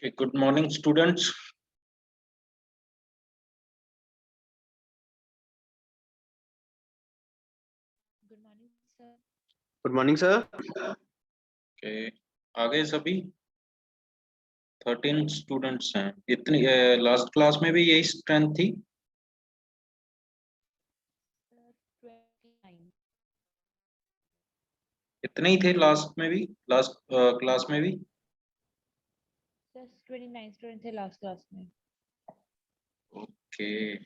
Okay, good morning, students. Good morning, sir. Good morning sir. Okay, आ गए सभी 13 students हैं। इतनी लास्ट क्लास में भी यही स्ट्रेंथ थी। Sir, 29. इतने ही थे लास्ट में भी, लास्ट क्लास में भी। Sir, 29 students थे last class में. ओके,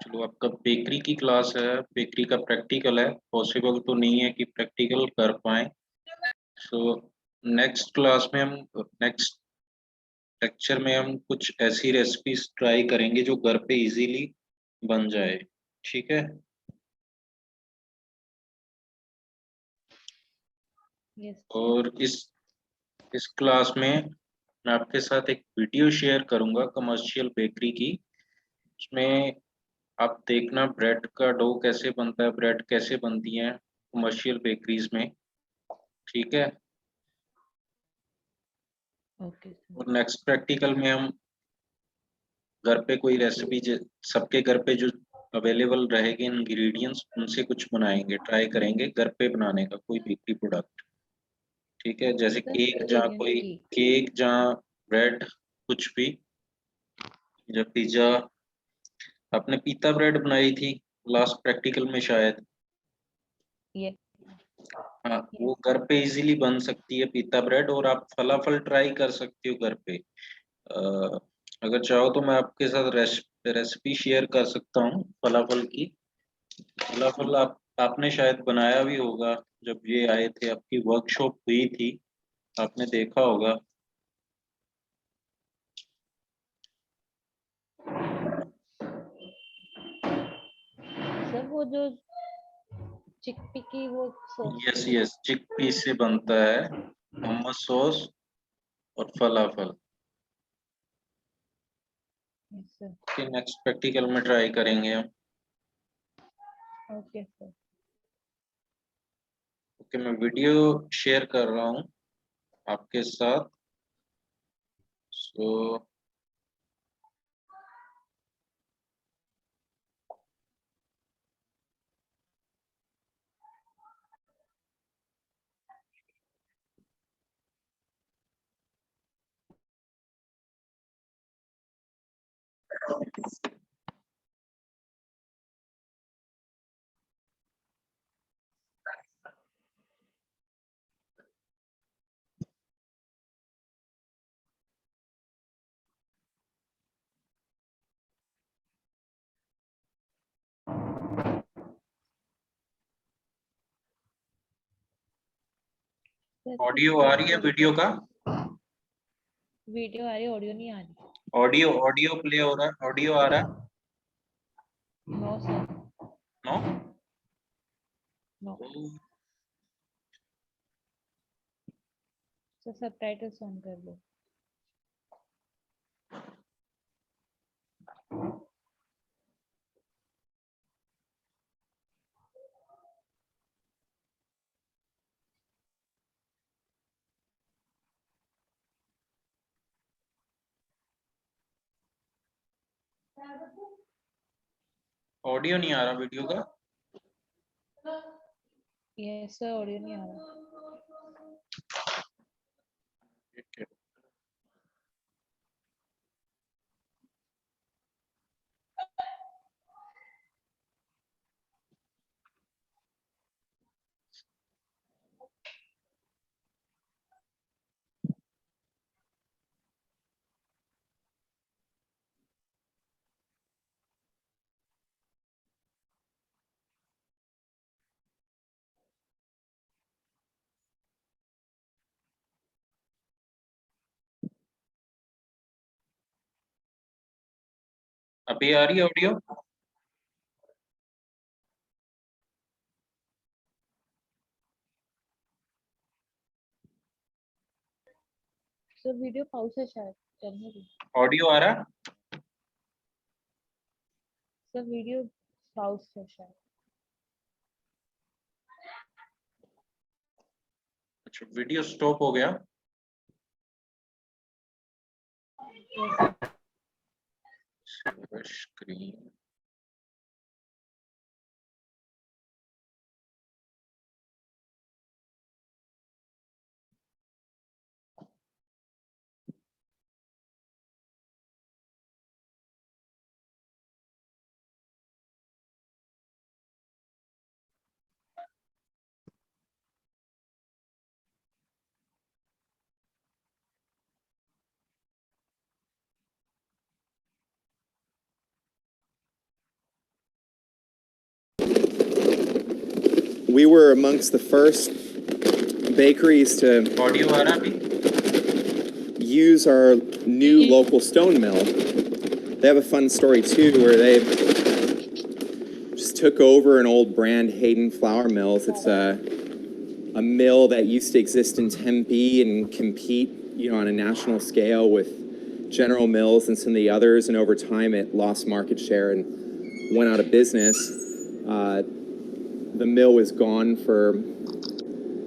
चलो आपका बेकरी की क्लास है, बेकरी का प्रैक्टिकल है। पॉसिबल तो नहीं है कि प्रैक्टिकल कर पाए। सो नेक्स्ट क्लास में हम नेक्स्ट लेक्चर में हम कुछ ऐसी रेसिपीज ट्राई करेंगे जो घर पे इजीली बन जाए। ठीक है। Yes. और इस क्लास में मैं आपके साथ एक वीडियो शेयर करूंगा कमर्शियल बेकरी की। उसमें आप देखना ब्रेड का डो कैसे बनता है, ब्रेड कैसे बनती है कमर्शियल बेकरीज में। ठीक है। Okay, sir. और नेक्स्ट प्रैक्टिकल में हम घर पे कोई रेसिपी सबके घर पे जो अवेलेबल रहेगी इंग्रेडिएंट्स उनसे कुछ बनाएंगे, ट्राई करेंगे घर पे बनाने का कोई बेकरी प्रोडक्ट। ठीक है, जैसे Sir, केक जहाँ Korean कोई cake. केक, जहाँ ब्रेड, कुछ भी, या पिज्जा। आपने पीता ब्रेड बनाई थी लास्ट प्रैक्टिकल में शायद। Yes. हाँ, वो Yes. घर पे इजीली बन सकती है पीता ब्रेड। और आप फलाफल ट्राई कर सकती हो घर पे। अगर चाहो तो मैं आपके साथ रेसिपी शेयर कर सकता हूँ फलाफल की। फलाफल आपने शायद बनाया भी होगा। जब ये आए थे, आपकी वर्कशॉप हुई थी, आपने देखा होगा। Sir, वो जो चिकपी की वो sauce. यस यस, चिकपी से बनता है hummus सॉस और फलाफल। Yes, sir. नेक्स्ट प्रैक्टिकल में ट्राई करेंगे हम। Okay, sir. ओके, मैं वीडियो शेयर कर रहा हूँ आपके साथ। सो Sir, ऑडियो आ रही है वीडियो का? वीडियो आ रही है, ऑडियो नहीं आ रही. ऑडियो ऑडियो प्ले हो रहा है, ऑडियो आ रहा है? No, sir. No. No. Sir, subtitles on कर लो. ऑडियो नहीं आ रहा वीडियो का? Yes, sir, ऑडियो नहीं आ रहा. ठीक है। अभी आ रही है ऑडियो? Sir, वीडियो पाउस है शायद. चलने दो. ऑडियो आ रहा? Sir, वीडियो पाउस है शायद. वीडियो स्टॉप हो गया। Screen We were amongst the first bakeries to audio आ रहा अभी? use our new local stone mill. They have a fun story too, where they just took over an old brand, Hayden Flour Mills. It's a mill that used to exist in Tempe and compete, on a national scale with General Mills and some of the others. And over time, it lost market share and went out of business. The mill was gone for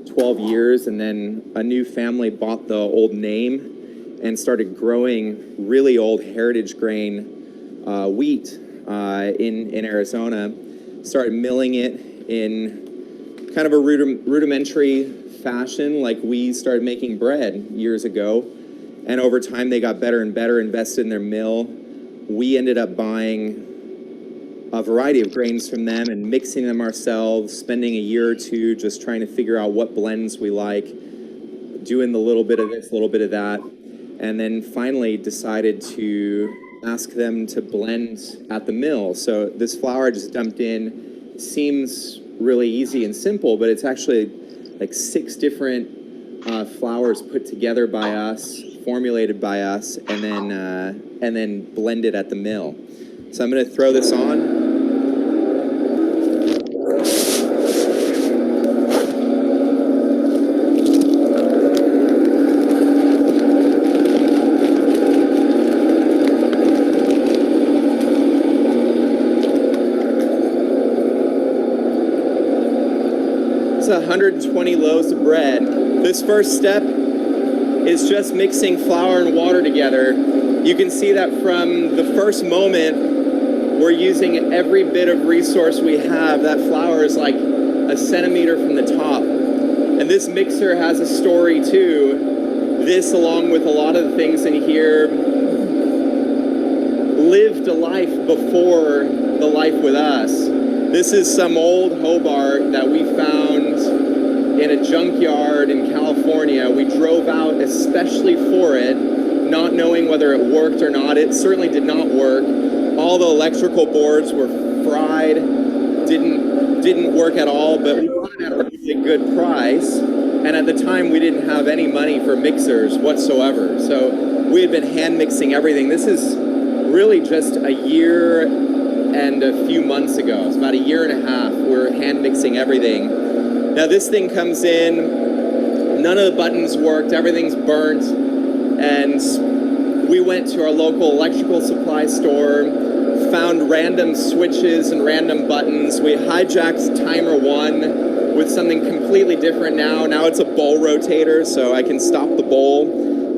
12 years, and then a new family bought the old name and started growing really old heritage grain wheat in Arizona. Started milling it in kind of a rudimentary fashion, like we started making bread years ago. And over time, they got better and better, invested in their mill. We ended up buying a variety of grains from them and mixing them ourselves, spending a year or two just trying to figure out what blends we like, doing the little bit of this, a little bit of that, and then finally decided to ask them to blend at the mill. So this flour I just dumped in seems really easy and simple, but it's actually like 6 different flours put together by us, formulated by us, and then blended at the mill. So I'm going to throw this on. It's 120 loaves of bread. This first step is just mixing flour and water together. You can see that from the first moment, we're using every bit of resource we have. That flour is like a centimeter from the top. And this mixer has a story too. This, along with a lot of the things in here, lived a life before the life with us. This is some old Hobart that we found in a junkyard in California. We drove out especially for it, not knowing whether it worked or not. It certainly did not work. All the electrical boards were fried, didn't work at all, but we bought it at a really good price. And at the time, we didn't have any money for mixers whatsoever. So we had been hand mixing everything. This is really just a year and a few months ago. It's about a year and a half. We're hand mixing everything. Now this thing comes in, none of the buttons worked, everything's burnt, and we went to our local electrical supply store, found random switches and random buttons. We hijacked timer 1 with something completely different now. Now it's a bowl rotator, so I can stop the bowl.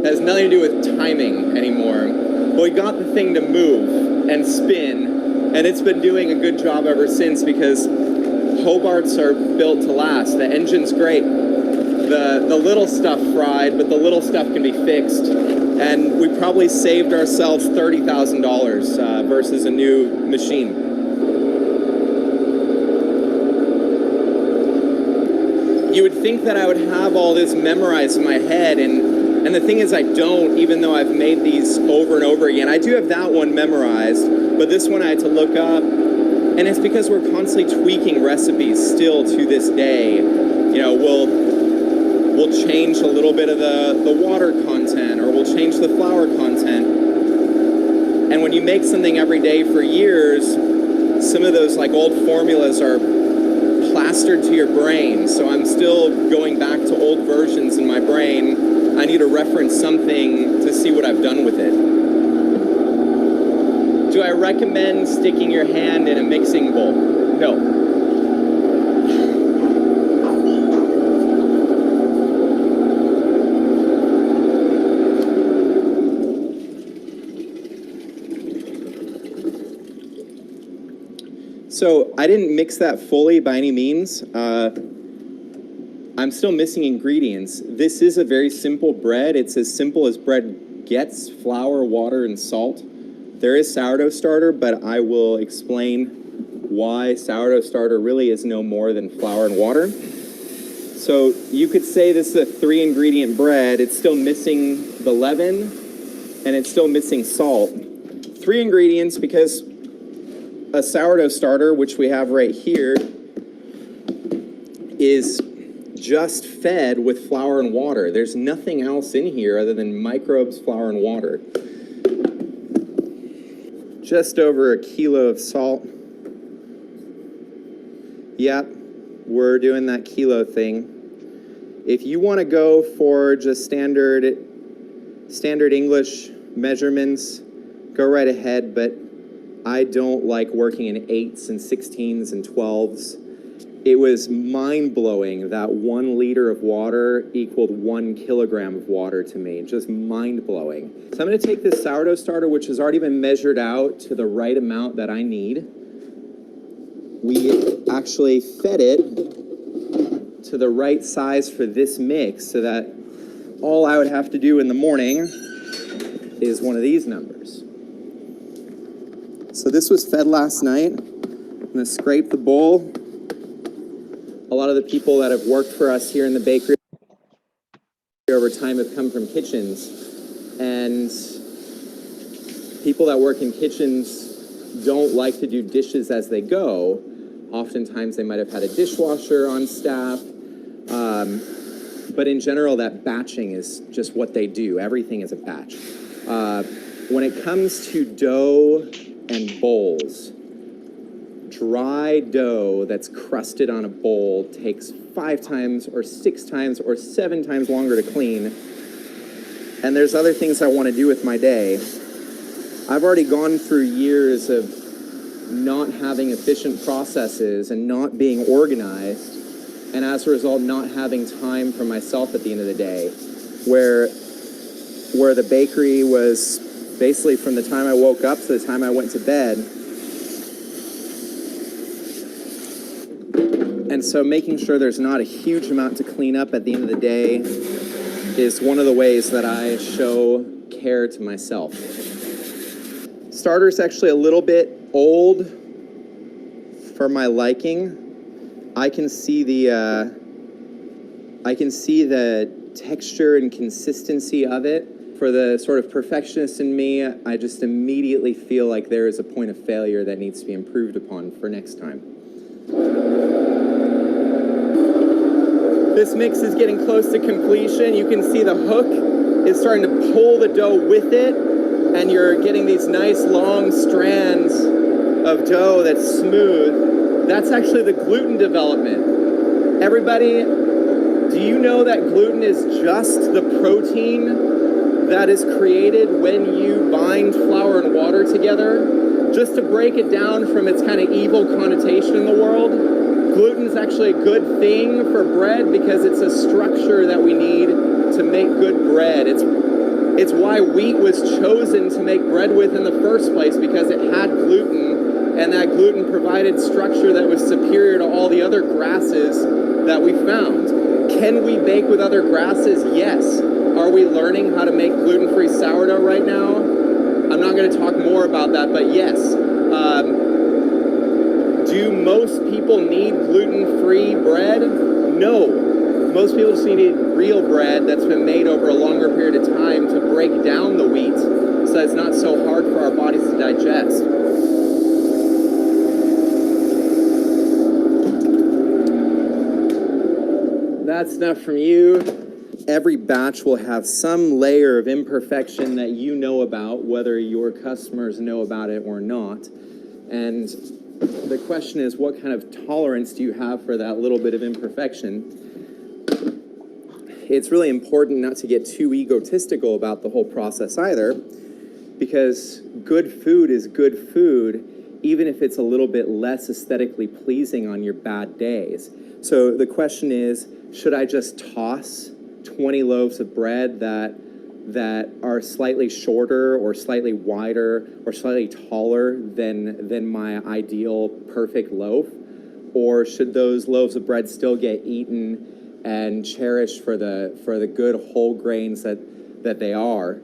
It has nothing to do with timing anymore. But we got the thing to move and spin, and it's been doing a good job ever since, because Hobarts are built to last. The engine's great. The little stuff fried, but the little stuff can be fixed. And we probably saved ourselves $30,000 versus a new machine. You would think that I would have all this memorized in my head, and the thing is I don't, even though I've made these over and over again. I do have that one memorized, but this one I had to look up. And it's because we're constantly tweaking recipes still to this day. We'll change a little bit of the water content, or we'll change the flour content. And when you make something every day for years, some of those like old formulas are plastered to your brain. So I'm still going back to old versions in my brain. I need to reference something to see what I've done with it. Do I recommend sticking your hand in a mixing bowl? No. So I didn't mix that fully by any means. I'm still missing ingredients. This is a very simple bread. It's as simple as bread gets: flour, water, and salt. There is sourdough starter, but I will explain why sourdough starter really is no more than flour and water. So you could say this is a 3-ingredient bread. It's still missing the leaven, and it's still missing salt. 3 ingredients because a sourdough starter, which we have right here, is just fed with flour and water. There's nothing else in here other than microbes, flour, and water. Just over a kilo of salt. Yep, we're doing that kilo thing. If you want to go for just standard English measurements, go right ahead, but I don't like working in 8s and 16s and 12s. It was mind-blowing that 1 liter of water equaled 1 kilogram of water to me. Just mind-blowing. So I'm going to take this sourdough starter, which has already been measured out to the right amount that I need. We actually fed it to the right size for this mix so that all I would have to do in the morning is one of these numbers. So this was fed last night. I'm going to scrape the bowl. A lot of the people that have worked for us here in the bakery over time have come from kitchens, and people that work in kitchens don't like to do dishes as they go. Oftentimes they might have had a dishwasher on staff, but in general that batching is just what they do. Everything is a batch. When it comes to dough and bowls, dry dough that's crusted on a bowl takes 5 times or 6 times or 7 times longer to clean. And there's other things I want to do with my day. I've already gone through years of not having efficient processes and not being organized, and as a result not having time for myself at the end of the day, where the bakery was basically from the time I woke up to the time I went to bed. And so making sure there's not a huge amount to clean up at the end of the day is one of the ways that I show care to myself. Starter's actually a little bit old for my liking. I can see the texture and consistency of it. For the sort of perfectionist in me, I just immediately feel like there is a point of failure that needs to be improved upon for next time. This mix is getting close to completion. You can see the hook is starting to pull the dough with it, and you're getting these nice long strands of dough that's smooth. That's actually the gluten development. Everybody, do you know that gluten is just the protein that is created when you bind flour and water together? Just to break it down from its kind of evil connotation in the world, gluten is actually a good thing for bread because it's a structure that we need to make good bread. It's why wheat was chosen to make bread with in the first place, because it had gluten, and that gluten provided structure that was superior to all the other grasses that we found. Can we bake with other grasses? Yes. Are we learning how to make gluten-free sourdough right now? I'm not going to talk more about that, but yes. Do most people need gluten-free bread? No. Most people just need real bread that's been made over a longer period of time to break down the wheat so that it's not so hard for our bodies to digest. That's enough from you. Every batch will have some layer of imperfection that you know about, whether your customers know about it or not. And the question is, what kind of tolerance do you have for that little bit of imperfection? It's really important not to get too egotistical about the whole process either, because good food is good food, even if it's a little bit less aesthetically pleasing on your bad days. So the question is, should I just toss 20 loaves of bread that that are slightly shorter or slightly wider or slightly taller than my ideal perfect loaf? Or should those loaves of bread still get eaten and cherished for the good whole grains that they are?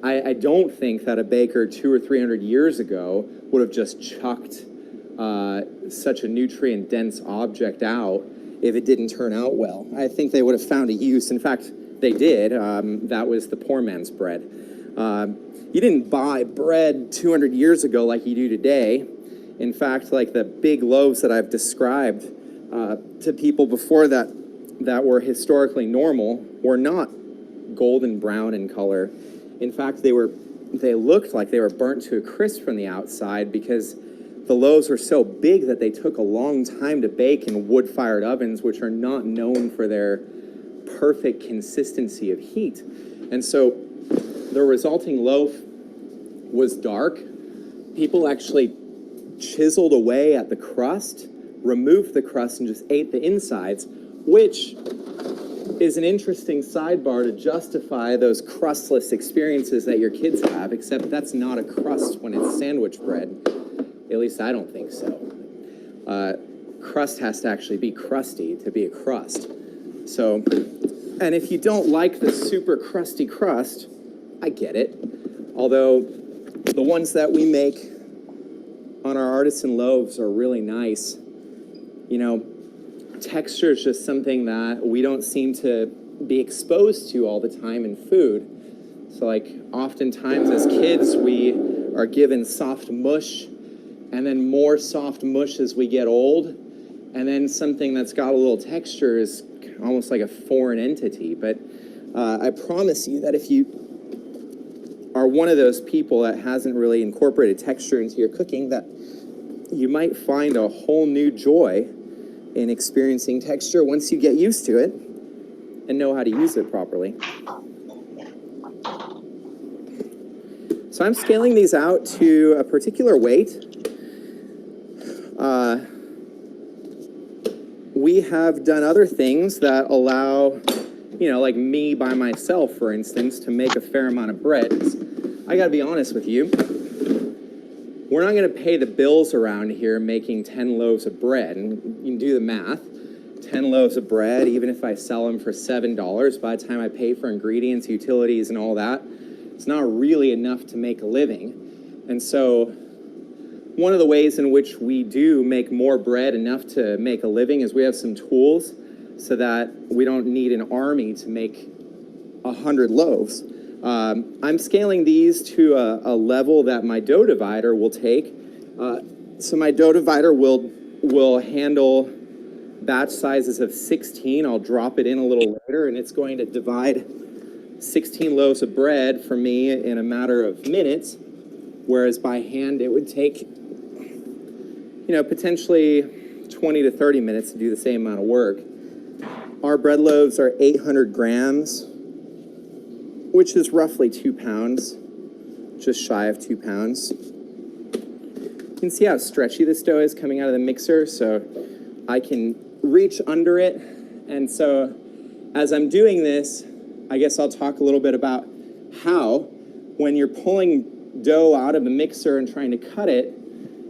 I don't think that a baker 200 or 300 years ago would have just chucked such a nutrient-dense object out if it didn't turn out well. I think they would have found a use. In fact, they did. That was the poor man's bread. You didn't buy bread 200 years ago like you do today. In fact, like the big loaves that I've described to people before that were historically normal were not golden brown in color. In fact, they looked like they were burnt to a crisp from the outside because the loaves were so big that they took a long time to bake in wood-fired ovens, which are not known for their perfect consistency of heat. And so the resulting loaf was dark. People actually chiseled away at the crust, removed the crust, and just ate the insides, which is an interesting sidebar to justify those crustless experiences that your kids have, except that's not a crust when it's sandwich bread. At least I don't think so. Crust has to actually be crusty to be a crust. So, and if you don't like the super crusty crust, I get it. Although the ones that we make on our artisan loaves are really nice. You know, texture is just something that we don't seem to be exposed to all the time in food. So like oftentimes as kids, we are given soft mush and then more soft mush as we get old. And then something that's got a little texture is almost like a foreign entity. But I promise you that if you are one of those people that hasn't really incorporated texture into your cooking, that you might find a whole new joy in experiencing texture once you get used to it and know how to use it properly. So I'm scaling these out to a particular weight. We have done other things that allow, you know, like me by myself, for instance, to make a fair amount of bread. I gotta be honest with you. We're not gonna pay the bills around here making 10 loaves of bread. And you can do the math. 10 loaves of bread, even if I sell them for $7, by the time I pay for ingredients, utilities, and all that, it's not really enough to make a living. And so one of the ways in which we do make more bread enough to make a living is we have some tools so that we don't need an army to make 100 loaves. I'm scaling these to a level that my dough divider will take. So my dough divider will handle batch sizes of 16. I'll drop it in a little later, and it's going to divide 16 loaves of bread for me in a matter of minutes, whereas by hand it would take, you know, potentially 20 to 30 minutes to do the same amount of work. Our bread loaves are 800 grams, which is roughly 2 pounds, just shy of 2 pounds. You can see how stretchy this dough is coming out of the mixer, so I can reach under it. And so as I'm doing this, I guess I'll talk a little bit about how, when you're pulling dough out of the mixer and trying to cut it,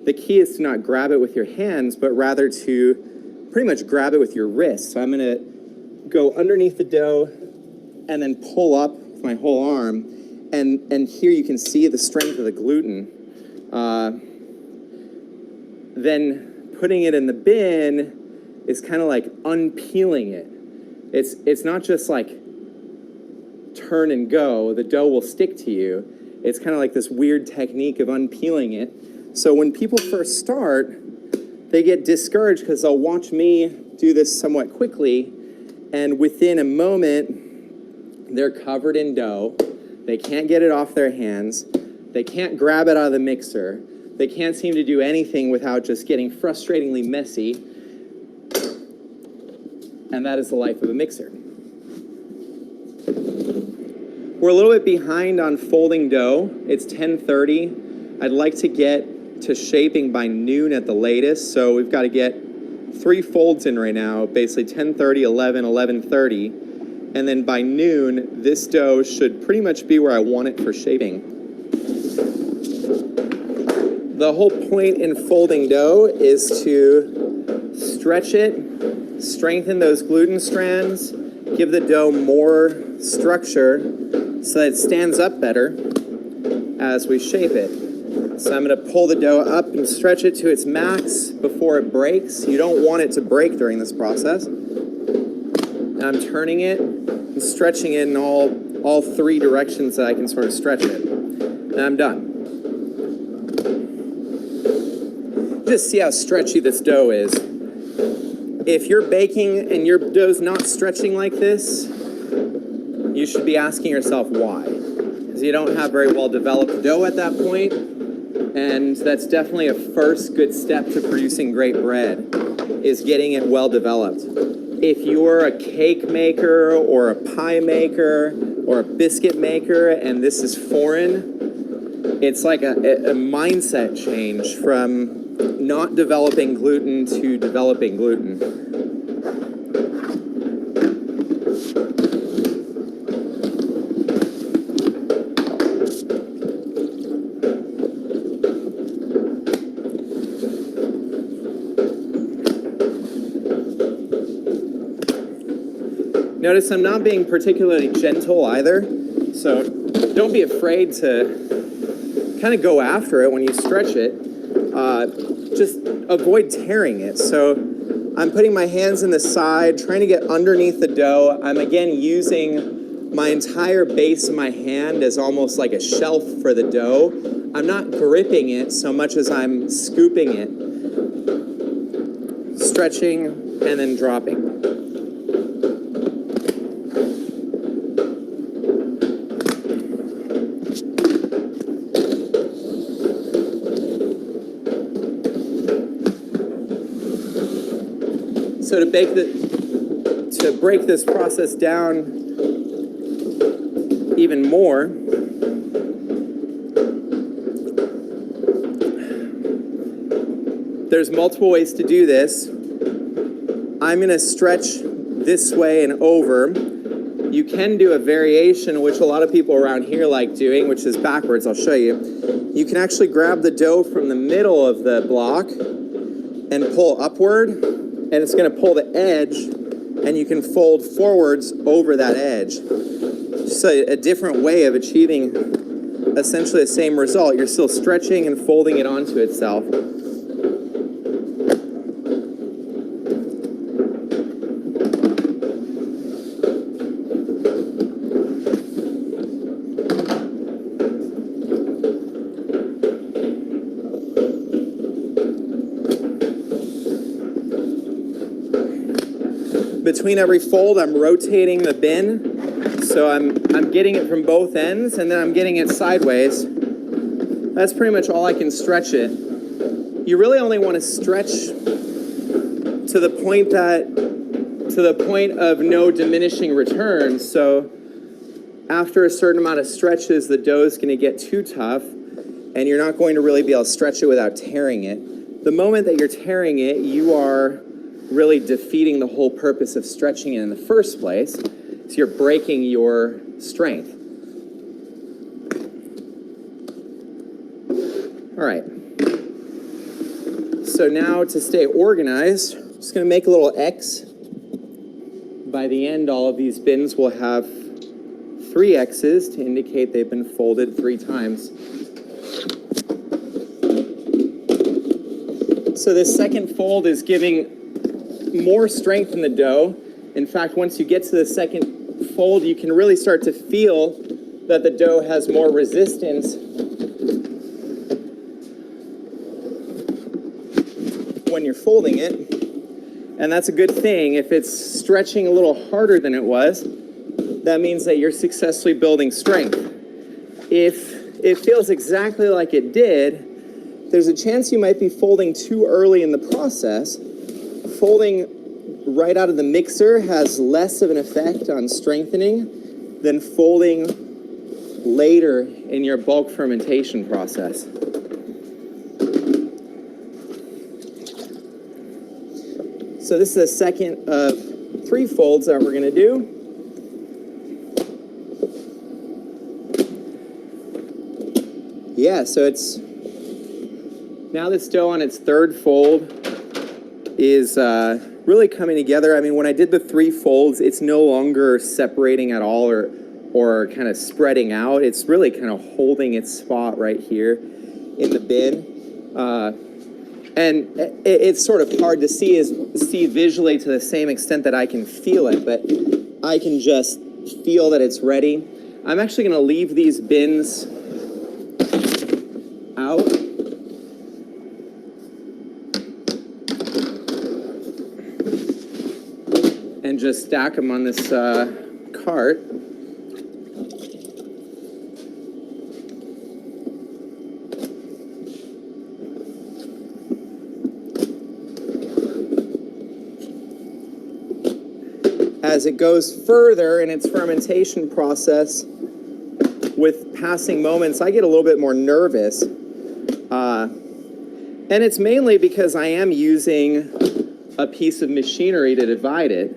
the key is to not grab it with your hands, but rather to pretty much grab it with your wrist. So I'm gonna go underneath the dough and then pull up with my whole arm. And here you can see the strength of the gluten. Then putting it in the bin is kind of like unpeeling it. It's not just like turn and go, the dough will stick to you. It's kind of like this weird technique of unpeeling it. So when people first start, they get discouraged because they'll watch me do this somewhat quickly, and within a moment, they're covered in dough. They can't get it off their hands. They can't grab it out of the mixer. They can't seem to do anything without just getting frustratingly messy. And that is the life of a mixer. We're a little bit behind on folding dough. It's 10:30. I'd like to get to shaping by noon at the latest, so we've got to get 3 folds in right now, basically 10:30, 11, 11:30. And then by noon, this dough should pretty much be where I want it for shaping. The whole point in folding dough is to stretch it, strengthen those gluten strands, give the dough more structure so that it stands up better as we shape it. So I'm going to pull the dough up and stretch it to its max before it breaks. You don't want it to break during this process. And I'm turning it and stretching it in all three directions that I can sort of stretch it. And I'm done. Just see how stretchy this dough is. If you're baking and your dough's not stretching like this, you should be asking yourself why. Because you don't have very well developed dough at that point, and that's definitely a first good step to producing great bread, is getting it well developed. If you're a cake maker or a pie maker or a biscuit maker and this is foreign, it's like a mindset change from not developing gluten to developing gluten. Notice I'm not being particularly gentle either, so don't be afraid to kind of go after it when you stretch it. Just avoid tearing it. So I'm putting my hands in the side, trying to get underneath the dough. I'm again using my entire base of my hand as almost like a shelf for the dough. I'm not gripping it so much as I'm scooping it, stretching, and then dropping. So to break this process down even more, there's multiple ways to do this. I'm going to stretch this way and over. You can do a variation, which a lot of people around here like doing, which is backwards. I'll show you. You can actually grab the dough from the middle of the block and pull upward. And it's going to pull the edge, and you can fold forwards over that edge. Just a different way of achieving essentially the same result. You're still stretching and folding it onto itself. Between every fold, I'm rotating the bin, so I'm getting it from both ends, and then I'm getting it sideways. That's pretty much all I can stretch it. You really only want to stretch to the point of no diminishing returns. So after a certain amount of stretches, the dough is going to get too tough, and you're not going to really be able to stretch it without tearing it. The moment that you're tearing it, you are really defeating the whole purpose of stretching it in the first place. So you're breaking your strength. All right. So now to stay organized, I'm just going to make a little X. By the end, all of these bins will have 3 X's to indicate they've been folded 3 times. So this second fold is giving more strength in the dough. In fact, once you get to the second fold, you can really start to feel that the dough has more resistance when you're folding it. And that's a good thing. If it's stretching a little harder than it was, that means that you're successfully building strength. If it feels exactly like it did, there's a chance you might be folding too early in the process. Folding right out of the mixer has less of an effect on strengthening than folding later in your bulk fermentation process. So this is the second of 3 folds that we're going to do. yeah, so it's now this dough on its third fold is really coming together. I mean, when I did the 3 folds, it's no longer separating at all or kind of spreading out. It's really kind of holding its spot right here in the bin. And it's sort of hard to see visually to the same extent that I can feel it, but I can just feel that it's ready. I'm actually going to leave these bins out. And just stack them on this cart. As it goes further in its fermentation process, with passing moments, I get a little bit more nervous. And it's mainly because I am using a piece of machinery to divide it.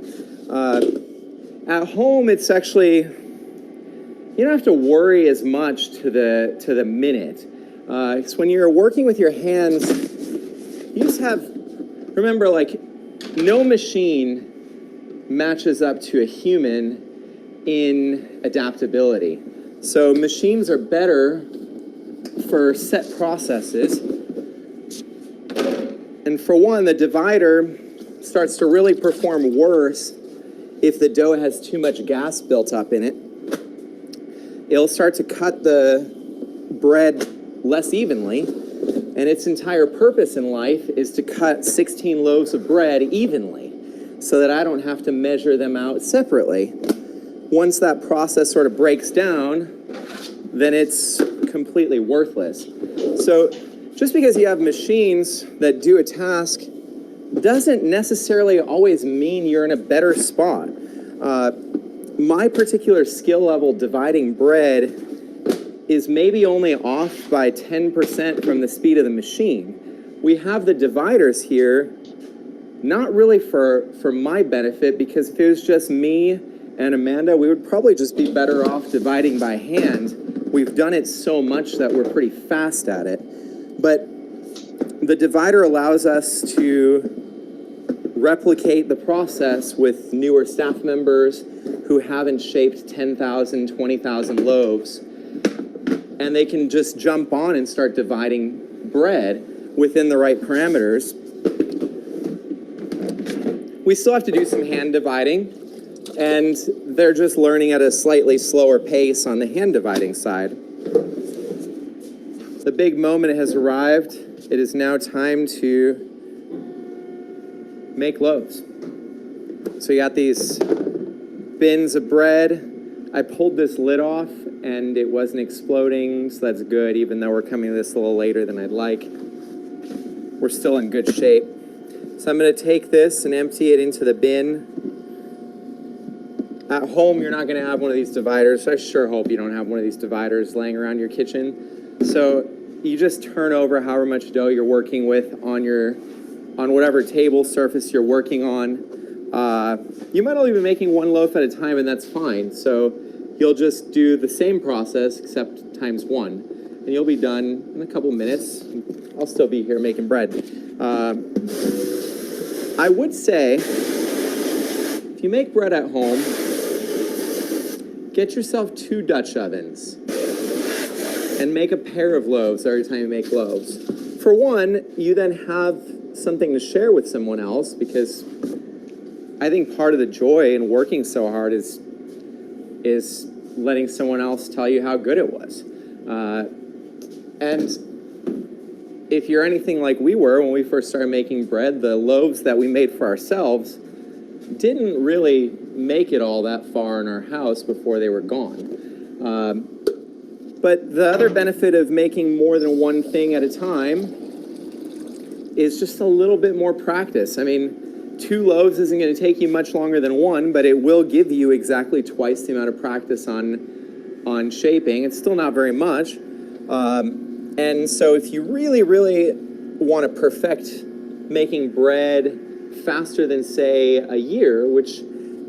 At home, it's actually, you don't have to worry as much to the minute. Because when you're working with your hands, you just have, remember, like, no machine matches up to a human in adaptability. So machines are better for set processes. And for one, the divider starts to really perform worse if the dough has too much gas built up in it. It'll start to cut the bread less evenly, and its entire purpose in life is to cut 16 loaves of bread evenly, so that I don't have to measure them out separately. Once that process sort of breaks down, then it's completely worthless. So just because you have machines that do a task doesn't necessarily always mean you're in a better spot. My particular skill level dividing bread is maybe only off by 10% from the speed of the machine. We have the dividers here not really for my benefit, because if it was just me and Amanda, we would probably just be better off dividing by hand. We've done it so much that we're pretty fast at it. But the divider allows us to replicate the process with newer staff members who haven't shaped 10,000, 20,000 loaves. And they can just jump on and start dividing bread within the right parameters. We still have to do some hand dividing, and they're just learning at a slightly slower pace on the hand dividing side. The big moment has arrived. It is now time to make loaves. So you got these bins of bread. I pulled this lid off and it wasn't exploding, so that's good, even though we're coming to this a little later than I'd like. We're still in good shape. So I'm going to take this and empty it into the bin. At home, you're not going to have one of these dividers, so I sure hope you don't have one of these dividers laying around your kitchen. So you just turn over however much dough you're working with on whatever table surface you're working on. You might only be making one loaf at a time, and that's fine. So you'll just do the same process except times 1, and you'll be done in a couple minutes. I'll still be here making bread. I would say, if you make bread at home, get yourself 2 Dutch ovens and make a pair of loaves every time you make loaves. For one, you then have something to share with someone else, because I think part of the joy in working so hard is letting someone else tell you how good it was. And if you're anything like we were when we first started making bread, the loaves that we made for ourselves didn't really make it all that far in our house before they were gone. But the other benefit of making more than one thing at a time is just a little bit more practice. I mean, 2 loaves isn't going to take you much longer than 1, but it will give you exactly twice the amount of practice on shaping. It's still not very much. And so if you really, really want to perfect making bread faster than, say, a year, which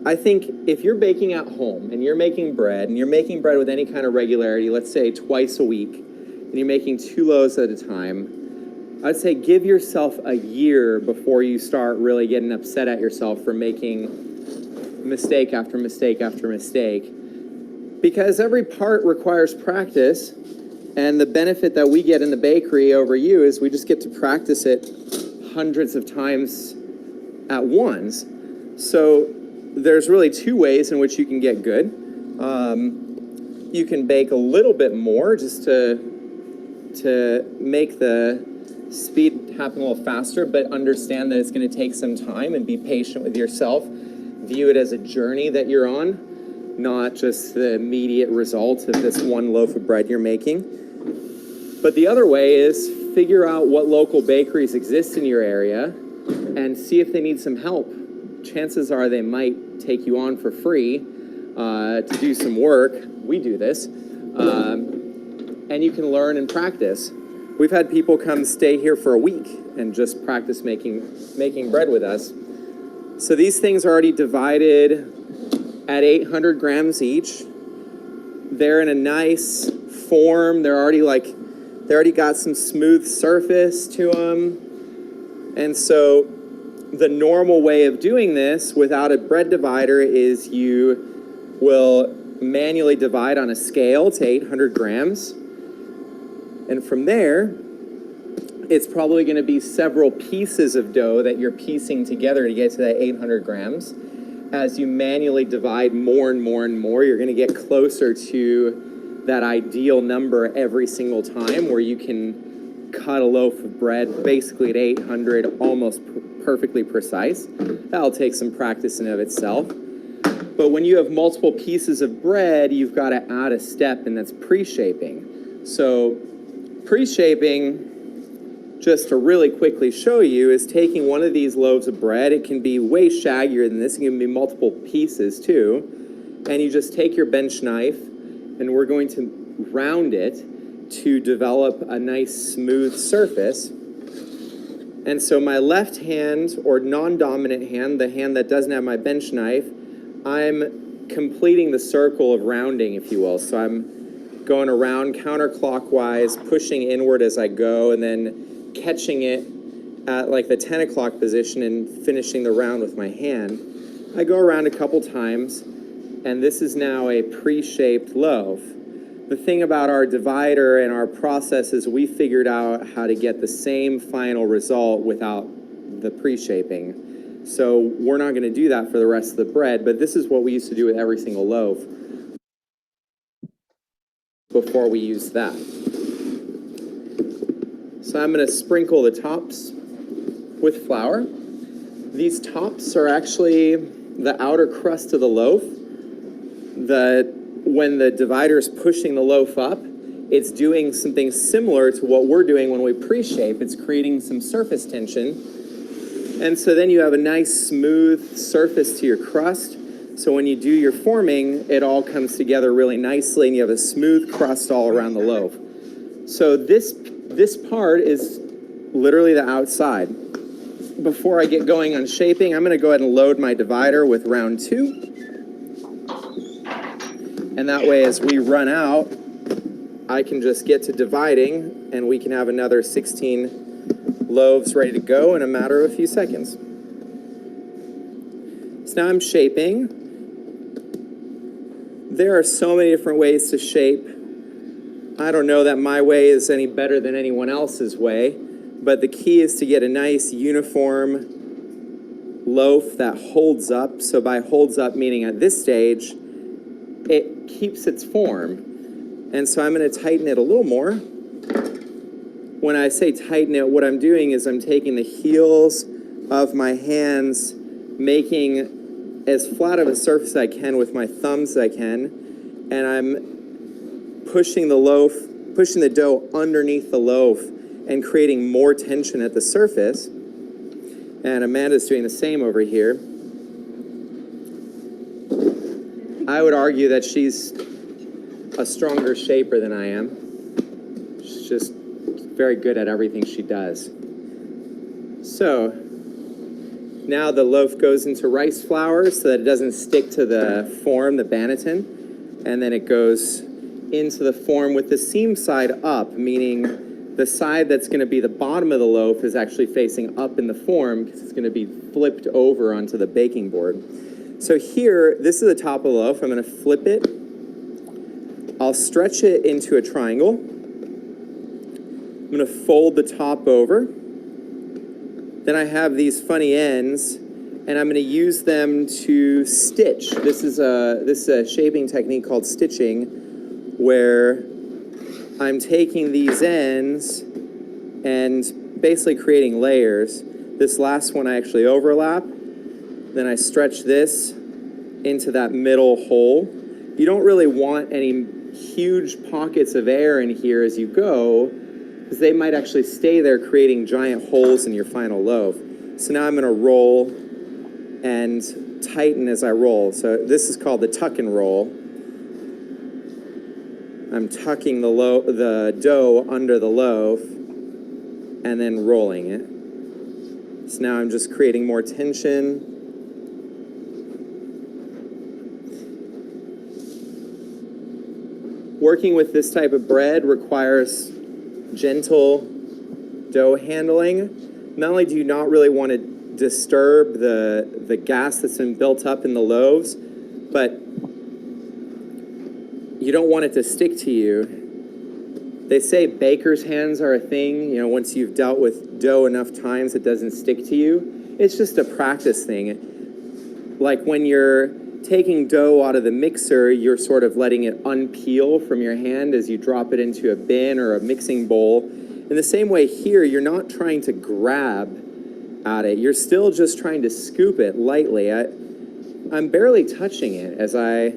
I think if you're baking at home and you're making bread with any kind of regularity, let's say twice a week, and you're making 2 loaves at a time, I'd say give yourself a year before you start really getting upset at yourself for making mistake after mistake after mistake. Because every part requires practice, and the benefit that we get in the bakery over you is we just get to practice it hundreds of times at once. So there's really 2 ways in which you can get good. You can bake a little bit more just to make the speed happen a little faster, but understand that it's going to take some time, and be patient with yourself. View it as a journey that you're on, not just the immediate result of this 1 loaf of bread you're making. But the other way is figure out what local bakeries exist in your area and see if they need some help. Chances are they might take you on for free to do some work. We do this. And you can learn and practice. We've had people come stay here for a week and just practice making bread with us. So these things are already divided at 800 grams each. They're in a nice form. They're already got some smooth surface to them. And so the normal way of doing this without a bread divider is you will manually divide on a scale to 800 grams. And from there, it's probably going to be several pieces of dough that you're piecing together to get to that 800 grams. As you manually divide more and more and more, you're going to get closer to that ideal number every single time, where you can cut a loaf of bread basically at 800, almost perfectly precise. That'll take some practice in of itself. But when you have multiple pieces of bread, you've got to add a step, and that's pre-shaping. So pre-shaping, just to really quickly show you, is taking one of these loaves of bread. It can be way shaggier than this. It can be multiple pieces too. And you just take your bench knife, and we're going to round it to develop a nice smooth surface. And so my left hand, or non-dominant hand, the hand that doesn't have my bench knife, I'm completing the circle of rounding, if you will. So I'm going around counterclockwise, pushing inward as I go, and then catching it at like the 10 o'clock position and finishing the round with my hand. I go around a couple times, and this is now a pre-shaped loaf. The thing about our divider and our process is we figured out how to get the same final result without the pre-shaping. So we're not going to do that for the rest of the bread, but this is what we used to do with every single loaf before we use that. So I'm going to sprinkle the tops with flour. These tops are actually the outer crust of the loaf. When the divider is pushing the loaf up, it's doing something similar to what we're doing when we pre-shape. It's creating some surface tension. And so then you have a nice smooth surface to your crust. So when you do your forming, it all comes together really nicely, and you have a smooth crust all around the loaf. So this part is literally the outside. Before I get going on shaping, I'm going to go ahead and load my divider with round 2. And that way, as we run out, I can just get to dividing, and we can have another 16 loaves ready to go in a matter of a few seconds. So now I'm shaping. There are so many different ways to shape. I don't know that my way is any better than anyone else's way, but the key is to get a nice uniform loaf that holds up. So by holds up, meaning at this stage, it keeps its form. And so I'm going to tighten it a little more. When I say tighten it, what I'm doing is I'm taking the heels of my hands, making as flat of a surface as I can with my thumbs as I can, and I'm pushing the dough underneath the loaf and creating more tension at the surface. And Amanda's doing the same over here. I would argue that she's a stronger shaper than I am. She's just very good at everything she does. So now the loaf goes into rice flour so that it doesn't stick to the form, the banneton, and then it goes into the form with the seam side up, meaning the side that's going to be the bottom of the loaf is actually facing up in the form because it's going to be flipped over onto the baking board. So here, this is the top of the loaf. I'm going to flip it. I'll stretch it into a triangle. I'm going to fold the top over. Then I have these funny ends, and I'm going to use them to stitch. This is a shaping technique called stitching, where I'm taking these ends and basically creating layers. This last one I actually overlap. Then I stretch this into that middle hole. You don't really want any huge pockets of air in here as you go, because they might actually stay there creating giant holes in your final loaf. So now I'm going to roll and tighten as I roll. So this is called the tuck and roll. I'm tucking the dough under the loaf and then rolling it. So now I'm just creating more tension. Working with this type of bread requires gentle dough handling. Not only do you not really want to disturb the gas that's been built up in the loaves, but you don't want it to stick to you. They say baker's hands are a thing. You know, once you've dealt with dough enough times, it doesn't stick to you. It's just a practice thing. Like when you're taking dough out of the mixer, you're sort of letting it unpeel from your hand as you drop it into a bin or a mixing bowl. In the same way here, you're not trying to grab at it. You're still just trying to scoop it lightly. I'm barely touching it as I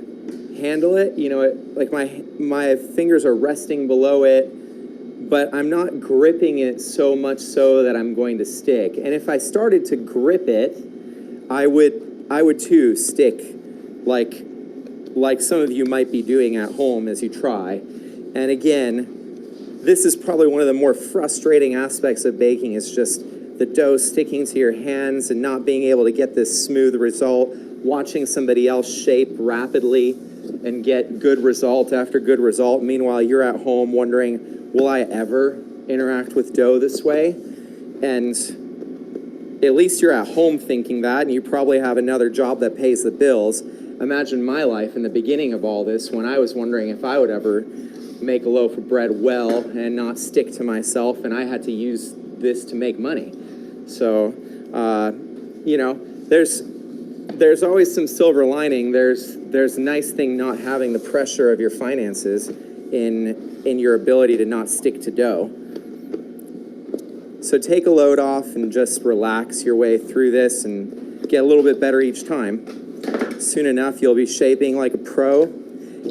handle it. You know, like my fingers are resting below it, but I'm not gripping it so much so that I'm going to stick. And if I started to grip it, I would too stick, like some of you might be doing at home as you try. And again, this is probably one of the more frustrating aspects of baking, is just the dough sticking to your hands and not being able to get this smooth result, watching somebody else shape rapidly and get good result after good result. Meanwhile, you're at home wondering, will I ever interact with dough this way? And at least you're at home thinking that, and you probably have another job that pays the bills. Imagine my life in the beginning of all this, when I was wondering if I would ever make a loaf of bread well and not stick to myself, and I had to use this to make money. So, you know, there's always some silver lining. There's a nice thing not having the pressure of your finances in your ability to not stick to dough. So take a load off and just relax your way through this and get a little bit better each time. Soon enough, you'll be shaping like a pro.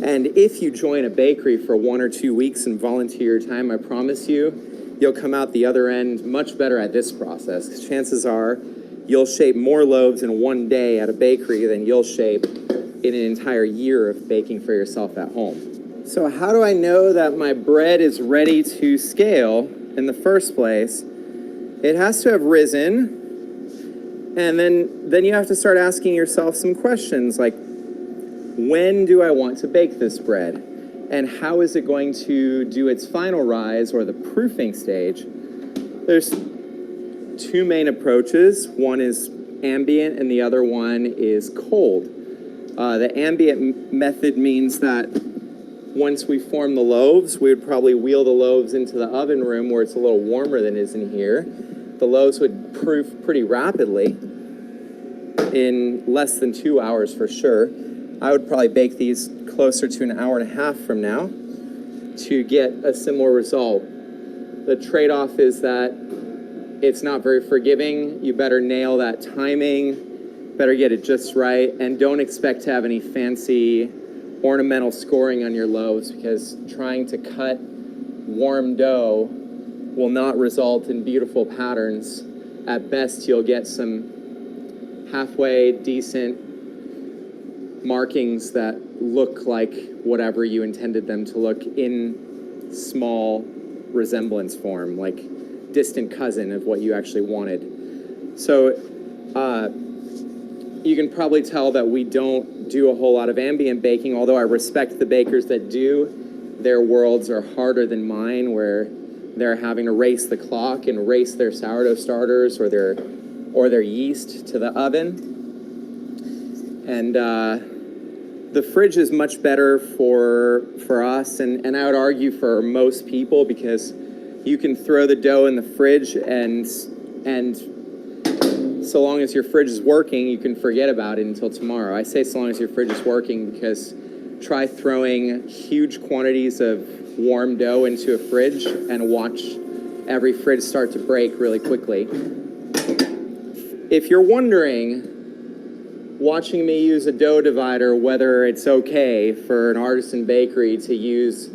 And if you join a bakery for 1 or 2 weeks and volunteer your time, I promise you'll come out the other end much better at this process. 'Cause chances are you'll shape more loaves in 1 day at a bakery than you'll shape in an entire year of baking for yourself at home. So how do I know that my bread is ready to scale in the first place? It has to have risen, and then you have to start asking yourself some questions like, when do I want to bake this bread? And how is it going to do its final rise, or the proofing stage? There's 2 main approaches. One is ambient and the other one is cold. The ambient method means that once we form the loaves, we would probably wheel the loaves into the oven room where it's a little warmer than it is in here. The loaves would proof pretty rapidly, in less than 2 hours for sure. I would probably bake these closer to 1.5 hours from now to get a similar result. The trade-off is that it's not very forgiving. You better nail that timing, better get it just right, and don't expect to have any fancy ornamental scoring on your loaves, because trying to cut warm dough will not result in beautiful patterns. At best, you'll get some halfway decent markings that look like whatever you intended them to look in small resemblance form, like distant cousin of what you actually wanted. So you can probably tell that we don't do a whole lot of ambient baking, although I respect the bakers that do. their worlds are harder than mine, where they're having to race the clock and race their sourdough starters or their yeast to the oven. And the fridge is much better for us, and I would argue for most people, because you can throw the dough in the fridge and so long as your fridge is working, you can forget about it until tomorrow. I say so long as your fridge is working because try throwing huge quantities of warm dough into a fridge and watch every fridge start to break really quickly. If you're wondering, watching me use a dough divider, whether it's okay for an artisan bakery to use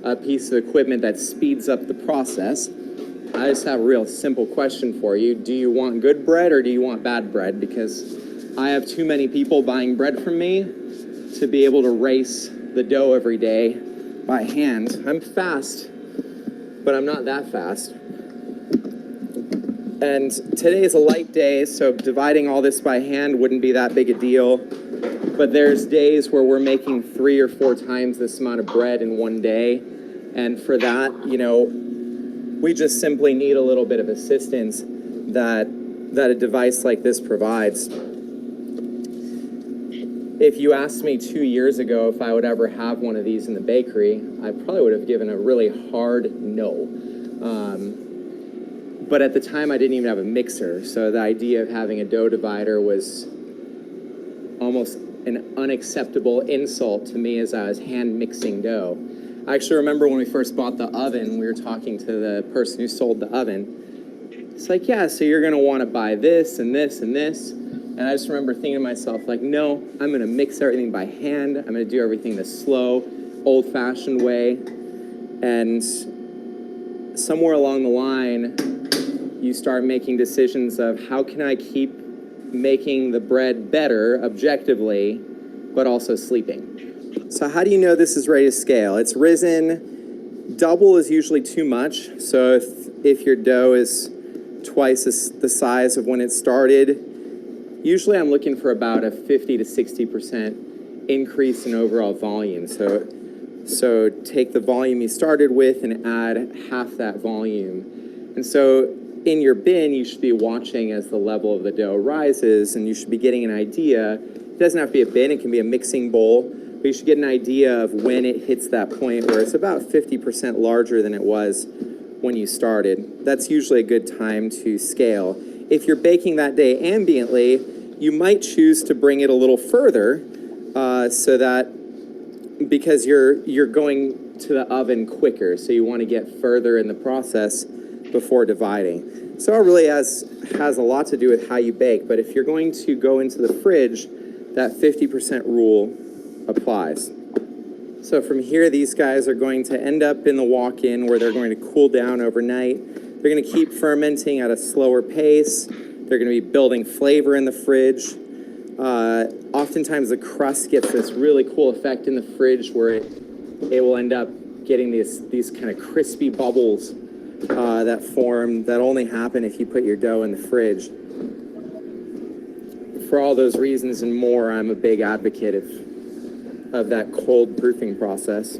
a piece of equipment that speeds up the process, I just have a real simple question for you. Do you want good bread or do you want bad bread? Because I have too many people buying bread from me to be able to race the dough every day by hand. I'm fast, but I'm not that fast. And today is a light day, so dividing all this by hand wouldn't be that big a deal. But there's days where we're making 3 or 4 times this amount of bread in one day. And for that, you know, we just simply need a little bit of assistance that a device like this provides. If you asked me 2 years ago if I would ever have one of these in the bakery, I probably would have given a really hard no. But at the time, I didn't even have a mixer, so the idea of having a dough divider was almost an unacceptable insult to me as I was hand mixing dough. I actually remember when we first bought the oven, we were talking to the person who sold the oven. It's like, yeah, so you're gonna wanna buy this and this and this. And I just remember thinking to myself, like, no, I'm gonna mix everything by hand. I'm gonna do everything the slow, old-fashioned way. And somewhere along the line, you start making decisions of how can I keep making the bread better objectively, but also sleeping. So how do you know this is ready to scale? It's risen. Double is usually too much. So if your dough is twice the size of when it started, usually I'm looking for about a 50 to 60% increase in overall volume. So take the volume you started with and add half that volume. And so in your bin, you should be watching as the level of the dough rises, and you should be getting an idea. It doesn't have to be a bin, it can be a mixing bowl, but you should get an idea of when it hits that point where it's about 50% larger than it was when you started. That's usually a good time to scale. If you're baking that day ambiently, you might choose to bring it a little further so that, because you're going to the oven quicker, so you want to get further in the process before dividing. So it really has a lot to do with how you bake, but if you're going to go into the fridge, that 50% rule applies. So from here, these guys are going to end up in the walk-in where they're going to cool down overnight. They're going to keep fermenting at a slower pace. They're going to be building flavor in the fridge. Oftentimes the crust gets this really cool effect in the fridge where it will end up getting these kind of crispy bubbles that form that only happen if you put your dough in the fridge. For all those reasons and more, I'm a big advocate of that cold proofing process.